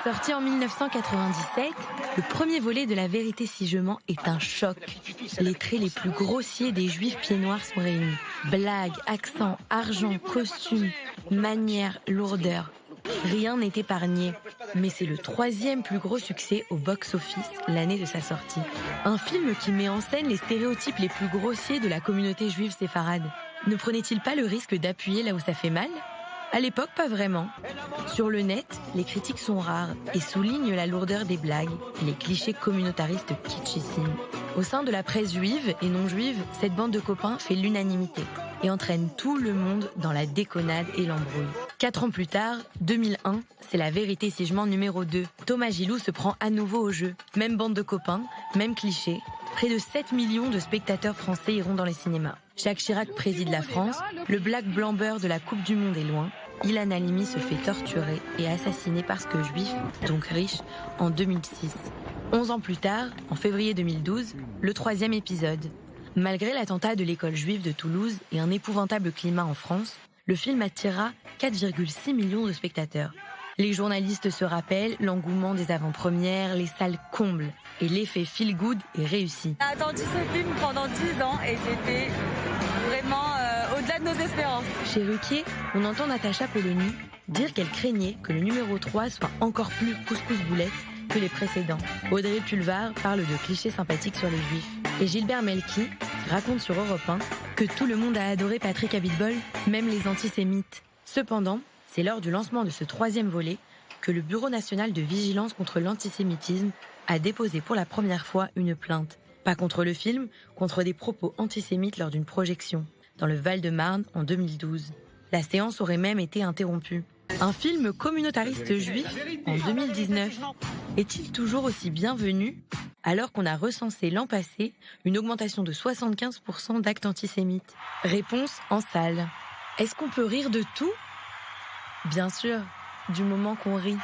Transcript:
Sorti en 1997, le premier volet de La vérité si je mens est un choc. Les traits les plus grossiers des juifs pieds noirs sont réunis. Blagues, accents, argent, costumes, manières, lourdeur. Rien n'est épargné, mais c'est le 3e plus gros succès au box-office l'année de sa sortie. Un film qui met en scène les stéréotypes les plus grossiers de la communauté juive séfarade. Ne prenait-il pas le risque d'appuyer là où ça fait mal ? À l'époque, pas vraiment. Sur le net, les critiques sont rares et soulignent la lourdeur des blagues et les clichés communautaristes kitschissimes. Au sein de la presse juive et non juive, cette bande de copains fait l'unanimité et entraîne tout le monde dans la déconnade et l'embrouille. 4 ans plus tard, 2001, c'est La vérité si je mens numéro 2. Thomas Gilou se prend à nouveau au jeu. Même bande de copains, même cliché. Près de 7 millions de spectateurs français iront dans les cinémas. Jacques Chirac préside la France, le black blamber de la Coupe du Monde est loin. Ilan Halimi se fait torturer et assassiner parce que juif, donc riche, en 2006. 11 ans plus tard, en février 2012, le 3e épisode. Malgré l'attentat de l'école juive de Toulouse et un épouvantable climat en France, le film attira 4,6 millions de spectateurs. Les journalistes se rappellent l'engouement des avant-premières, les salles comblent et l'effet feel good est réussi. On a attendu ce film pendant 10 ans et c'était vraiment au-delà de nos espérances. Chez Ruquier, on entend Natacha Polony dire qu'elle craignait que le numéro 3 soit encore plus couscous-boulette que les précédents. Audrey Pulvar parle de clichés sympathiques sur les juifs. Et Gilbert Melki raconte sur Europe 1 que tout le monde a adoré Patrick Abitbol, même les antisémites. Cependant, c'est lors du lancement de ce 3e volet que le Bureau national de vigilance contre l'antisémitisme a déposé pour la première fois une plainte. Pas contre le film, contre des propos antisémites lors d'une projection, dans le Val-de-Marne en 2012. La séance aurait même été interrompue. Un film communautariste juif en 2019 est-il toujours aussi bienvenu alors qu'on a recensé l'an passé une augmentation de 75% d'actes antisémites? Réponse en salle. Est-ce qu'on peut rire de tout ? Bien sûr, du moment qu'on rit.